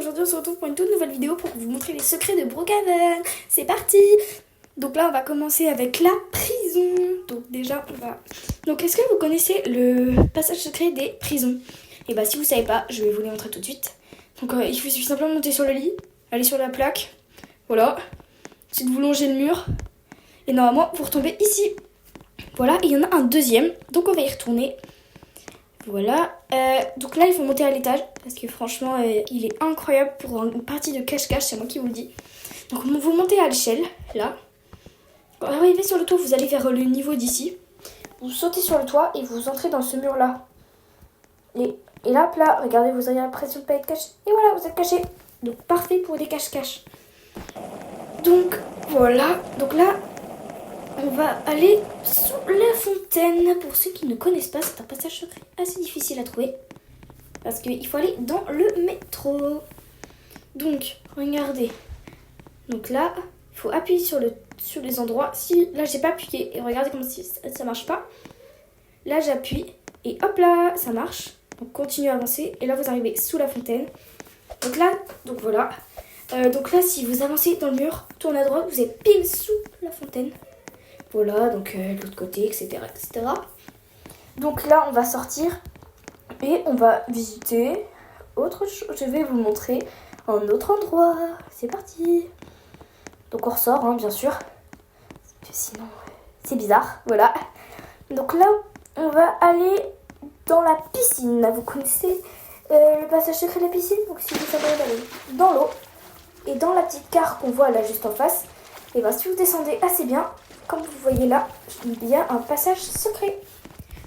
aujourd'hui on se retrouve pour une toute nouvelle vidéo pour vous montrer les secrets de Brookhaven. C'est parti. Donc là on va commencer avec la prison. Donc déjà on va... Donc est-ce que vous connaissez le passage secret des prisons? Et bah si vous savez pas, je vais vous les montrer tout de suite. Donc il faut simplement monter sur le lit, aller sur la plaque, voilà. Ensuite vous longez le mur et normalement vous retombez ici. Voilà, et il y en a un deuxième, donc on va y retourner. Voilà, donc là il faut monter à l'étage parce que franchement il est incroyable pour une partie de cache-cache, c'est moi qui vous le dis. Donc vous montez à l'échelle, là. Quand vous arrivez sur le toit, vous allez vers le niveau d'ici. Vous sautez sur le toit et vous entrez dans ce mur là. Et là, regardez, vous avez l'impression de ne pas être caché. Et voilà, vous êtes caché. Donc parfait pour des cache-cache. Donc voilà, donc là on va aller sous la fontaine. Pour ceux qui ne connaissent pas, c'est un passage secret assez difficile à trouver. Parce qu'il faut aller dans le métro. Donc, regardez. Donc là, il faut appuyer sur les endroits. Si là, j'ai pas appuyé, et regardez comment ça marche pas. Là, j'appuie, et hop là, ça marche. Donc, continuez à avancer. Et là, vous arrivez sous la fontaine. Donc là, donc voilà. Donc là, si vous avancez dans le mur, tournez à droite, vous êtes pile sous la fontaine. Voilà, donc de l'autre côté, etc., etc. Donc là, on va sortir et on va visiter autre chose. Je vais vous montrer un autre endroit. C'est parti. Donc on ressort, hein, bien sûr. Sinon, c'est bizarre. Voilà. Donc là, on va aller dans la piscine. Vous connaissez le passage secret de la piscine? Donc si vous savez aller dans l'eau et dans la petite carre qu'on voit là juste en face, et bien si vous descendez assez bien, comme vous voyez là, il y a un passage secret.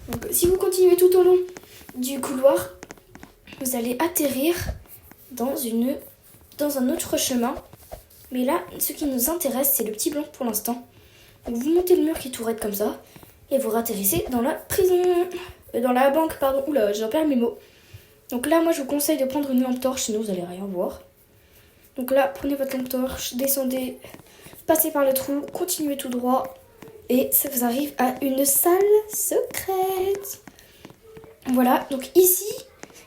Donc si vous continuez tout au long du couloir, vous allez atterrir dans un autre chemin. Mais là, ce qui nous intéresse, c'est le petit blanc pour l'instant. Donc vous montez le mur qui tourette comme ça, et vous atterrissez dans la prison. Dans la banque, pardon. Oula, j'en perds mes mots. Donc là, moi je vous conseille de prendre une lampe torche, sinon vous allez rien voir. Donc là, prenez votre lampe torche, descendez, passez par le trou, continuez tout droit. Et ça vous arrive à une salle secrète. Voilà, donc ici,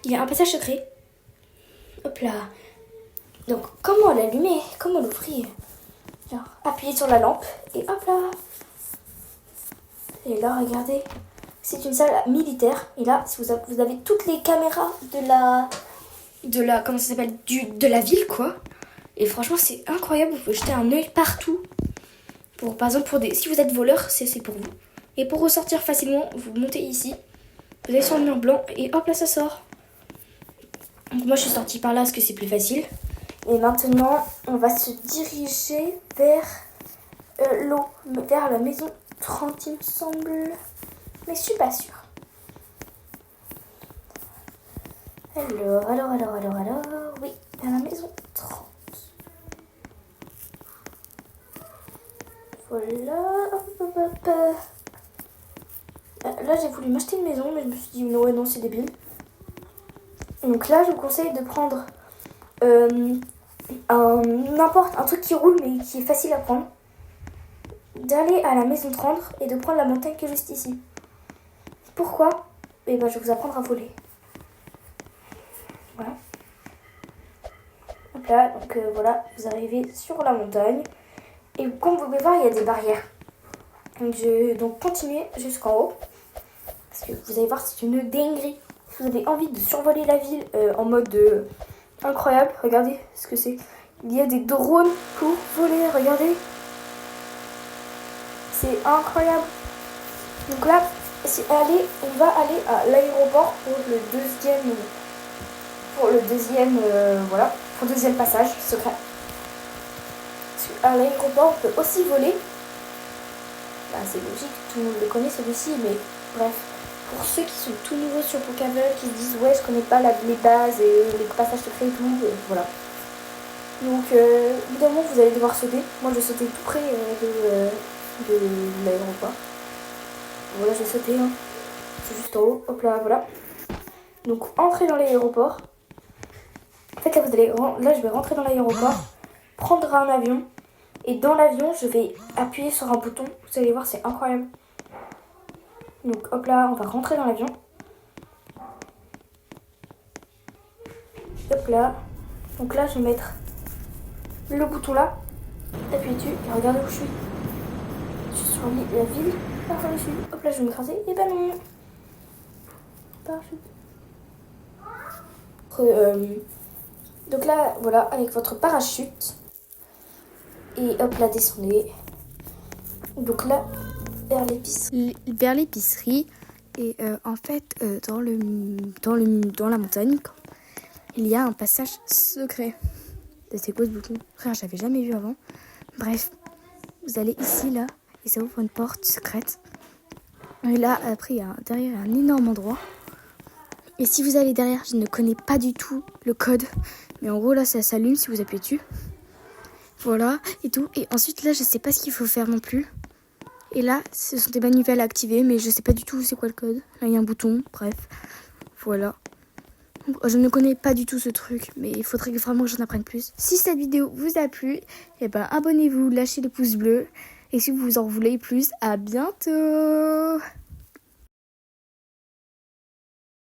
il y a un passage secret. Hop là. Donc, comment l'allumer? Comment l'ouvrir? Genre, appuyez sur la lampe et hop là. Et là, regardez. C'est une salle militaire. Et là, si vous avez toutes les caméras de la comment ça s'appelle? De la ville, quoi. Et franchement, c'est incroyable. Vous pouvez jeter un œil partout. Par exemple, si vous êtes voleur, c'est pour vous. Et pour ressortir facilement, vous montez ici. Vous allez sur le mur blanc et hop là, ça sort. Donc moi, je suis sortie par là parce que c'est plus facile. Et maintenant, on va se diriger vers l'eau, vers la maison 30, il me semble. Mais je suis pas sûre. Alors, oui, vers la maison 30. Voilà. Là, j'ai voulu m'acheter une maison, mais je me suis dit non, c'est débile. Donc là, je vous conseille de prendre un truc qui roule, mais qui est facile à prendre. D'aller à la maison 30 et de prendre la montagne qui est juste ici. Pourquoi? Eh ben, je vais vous apprendre à voler. Voilà. Hop là, donc voilà, vous arrivez sur la montagne. Et comme vous pouvez voir, il y a des barrières. Donc continuez jusqu'en haut. Parce que vous allez voir, c'est une dinguerie. Si vous avez envie de survoler la ville en mode incroyable, regardez ce que c'est. Il y a des drones pour voler, regardez. C'est incroyable. Donc là, on va aller à l'aéroport pour le deuxième passage secret. À l'aéroport, on peut aussi voler. Bah, c'est logique, tout le monde le connaît celui-ci, mais bref. Pour ceux qui sont tout nouveaux sur Brookhaven, qui se disent ouais, je connais pas les bases et les passages secrets et tout, voilà. Donc, évidemment, vous allez devoir sauter. Moi, je sautais tout près de l'aéroport. Voilà, j'ai sauté. Hein. C'est juste en haut. Hop là, voilà. Donc, entrez dans l'aéroport. En fait, là, je vais rentrer dans l'aéroport, prendre un avion. Et dans l'avion, je vais appuyer sur un bouton. Vous allez voir, c'est incroyable. Donc, hop là, on va rentrer dans l'avion. Hop là. Donc là, je vais mettre le bouton là, appuyer dessus et regardez où je suis. Je suis sur la ville par-dessus. Hop là, je vais m'écraser. Et ben non. Parachute. Donc là, voilà, avec votre parachute. Et hop là, descendez. Donc là, vers l'épicerie. Et en fait, dans la montagne, il y a un passage secret. C'est quoi ce bouton? Frère, j'avais jamais vu avant. Bref, vous allez ici, là, et ça ouvre une porte secrète. Et là, après, il y a derrière un énorme endroit. Et si vous allez derrière, je ne connais pas du tout le code. Mais en gros, là, ça s'allume si vous appuyez dessus. Voilà, et tout. Et ensuite, là, je sais pas ce qu'il faut faire non plus. Et là, ce sont des manivelles à activer, mais je sais pas du tout c'est quoi le code. Là, il y a un bouton, bref. Voilà. Je ne connais pas du tout ce truc, mais il faudrait vraiment que j'en apprenne plus. Si cette vidéo vous a plu, eh ben, abonnez-vous, lâchez les pouces bleus. Et si vous en voulez plus, à bientôt!